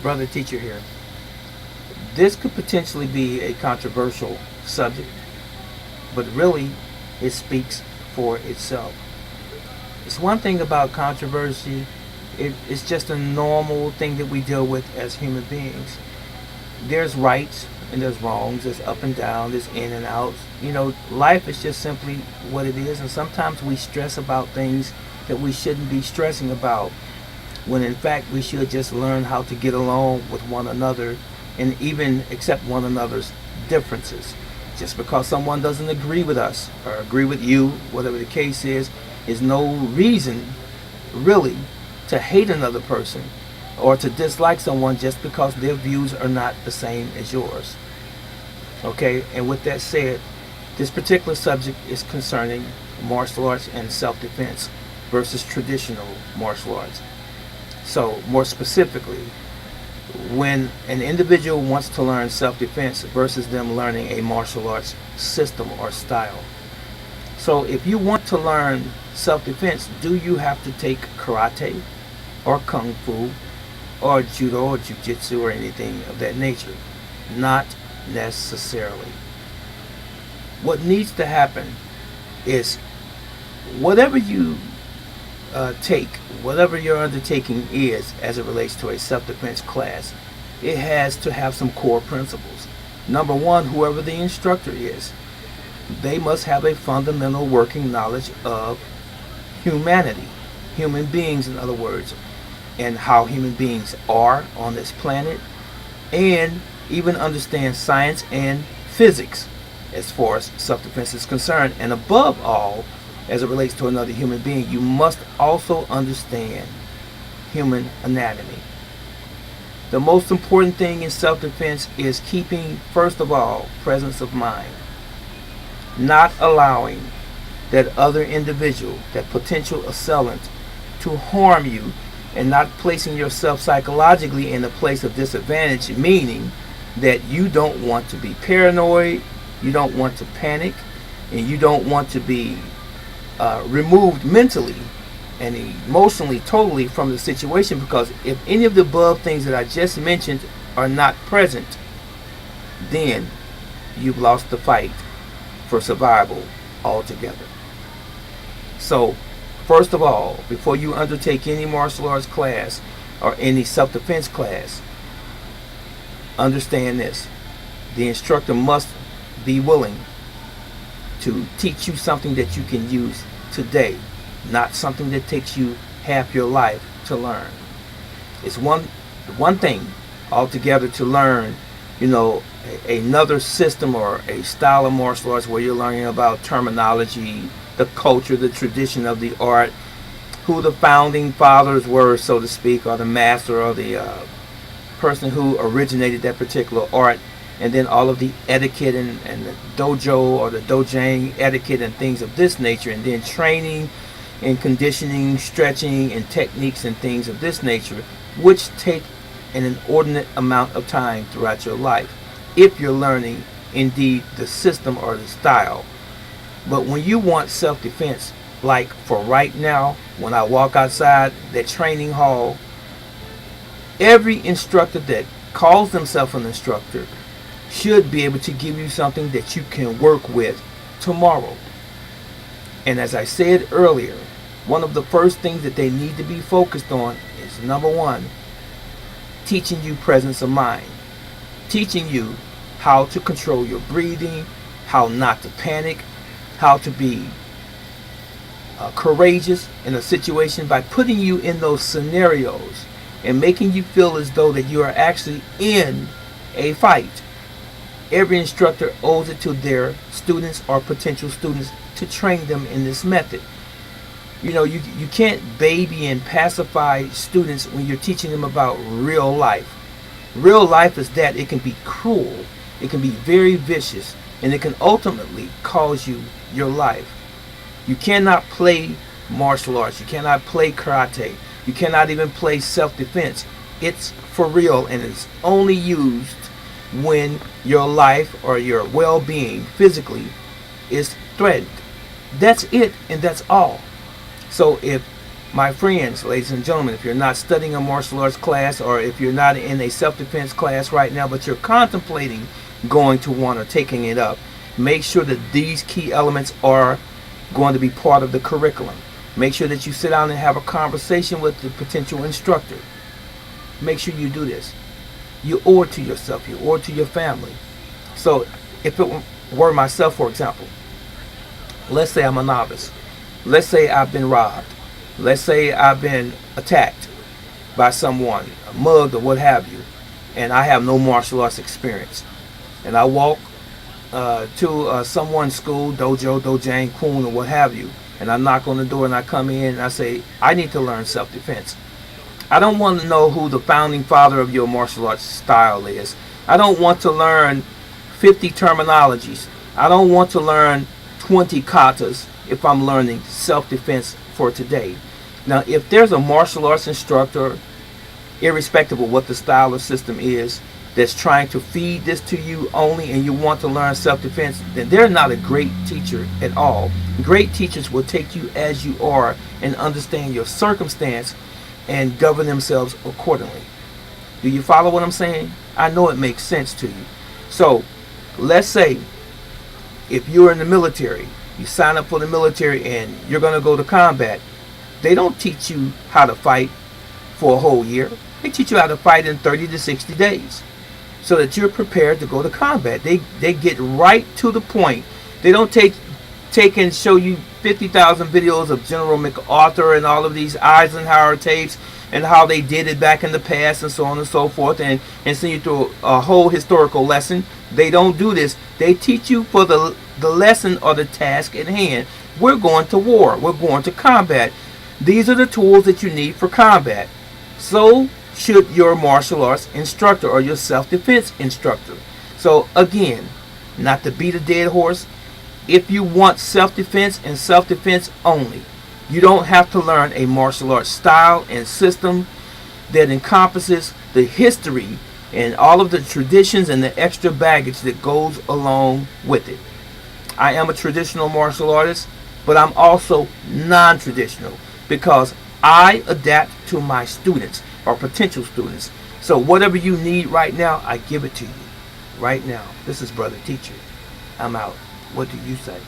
Brother Teacher here. This could potentially be a controversial subject, but really it speaks for itself. It's one thing about controversy, it's just a normal thing that we deal with as human beings. There's rights and there's wrongs, there's up and down, there's in and outs. Life is just simply what it is, and sometimes we stress about things that we shouldn't be stressing about, when in fact we should just learn how to get along with one another and even accept one another's differences. Just because someone doesn't agree with us or agree with you, whatever the case is no reason really to hate another person or to dislike someone just because their views are not the same as yours. Okay, and with that said, this particular subject is concerning martial arts and self-defense versus traditional martial arts. So, more specifically, when an individual wants to learn self-defense versus them learning a martial arts system or style. So, if you want to learn self-defense, do you have to take karate or kung fu or judo or jiu-jitsu or anything of that nature? Not necessarily. What needs to happen is whatever you take, whatever your undertaking is as it relates to a self-defense class, it has to have some core principles. Number one, whoever the instructor is, they must have a fundamental working knowledge of humanity, human beings in other words, and how human beings are on this planet, and even understand science and physics as far as self-defense is concerned. And above all, as it relates to another human being, you must also understand human anatomy. The most important thing in self-defense is keeping, first of all, presence of mind. Not allowing that other individual, that potential assailant, to harm you, and not placing yourself psychologically in a place of disadvantage, meaning that you don't want to be paranoid, you don't want to panic, and you don't want to be removed mentally and emotionally totally from the situation, because if any of the above things that I just mentioned are not present, then you've lost the fight for survival altogether. So, first of all, before you undertake any martial arts class or any self-defense class, understand this. The instructor must be willing to teach you something that you can use today, not something that takes you half your life to learn. It's one thing altogether to learn, another system or a style of martial arts where you're learning about terminology, the culture, the tradition of the art, who the founding fathers were, so to speak, or the master or the person who originated that particular art, and then all of the etiquette and the dojo or the dojang etiquette and things of this nature, and then training and conditioning, stretching and techniques and things of this nature, which take an inordinate amount of time throughout your life if you're learning indeed the system or the style. But when you want self-defense, like for right now, when I walk outside that training hall, every instructor that calls themselves an instructor should be able to give you something that you can work with tomorrow. And as I said earlier, one of the first things that they need to be focused on is, number one, teaching you presence of mind, teaching you how to control your breathing, how not to panic, how to be courageous in a situation by putting you in those scenarios and making you feel as though that you are actually in a fight. Every instructor owes it to their students or potential students to train them in this method. You can't baby and pacify students when you're teaching them about real life. Real life is that it can be cruel, it can be very vicious, and it can ultimately cause you your life. You cannot play martial arts, you cannot play karate, you cannot even play self-defense. It's for real, and it's only used when your life or your well-being physically is threatened. That's it, and that's all. So if My friends, ladies and gentlemen, if you're not studying a martial arts class, or if you're not in a self-defense class right now, but you're contemplating going to one or taking it up, make sure that these key elements are going to be part of the curriculum. Make sure that you sit down and have a conversation with the potential instructor. Make sure you do this. You owe it to yourself. You owe it to your family. So if it were myself, for example, let's say I'm a novice. Let's say I've been robbed. Let's say I've been attacked by someone, mugged or what have you, and I have no martial arts experience. And I walk to someone's school, dojo, dojang, kun, or what have you, and I knock on the door and I come in and I say, I need to learn self-defense. I don't want to know who the founding father of your martial arts style is. I don't want to learn 50 terminologies. I don't want to learn 20 katas if I'm learning self-defense for today. Now, if there's a martial arts instructor, irrespective of what the style or system is, that's trying to feed this to you only and you want to learn self-defense, then they're not a great teacher at all. Great teachers will take you as you are and understand your circumstance and govern themselves accordingly. Do you follow what I'm saying? I know it makes sense to you. So, let's say if you're in the military, you sign up for the military and you're going to go to combat. They don't teach you how to fight for a whole year. They teach you how to fight in 30 to 60 days so that you're prepared to go to combat. They get right to the point. They don't take and show you 50,000 videos of General MacArthur and all of these Eisenhower tapes and how they did it back in the past and so on and so forth, and send you through a whole historical lesson. They don't do this. They teach you for the lesson or the task at hand. We're going to war. We're going to combat. These are the tools that you need for combat. So should your martial arts instructor or your self-defense instructor. So again, not to beat a dead horse, if you want self-defense and self-defense only, you don't have to learn a martial arts style and system that encompasses the history and all of the traditions and the extra baggage that goes along with it. I am a traditional martial artist, but I'm also non-traditional because I adapt to my students or potential students. So whatever you need right now, I give it to you right now. This is Brother Teacher. I'm out. What do you say?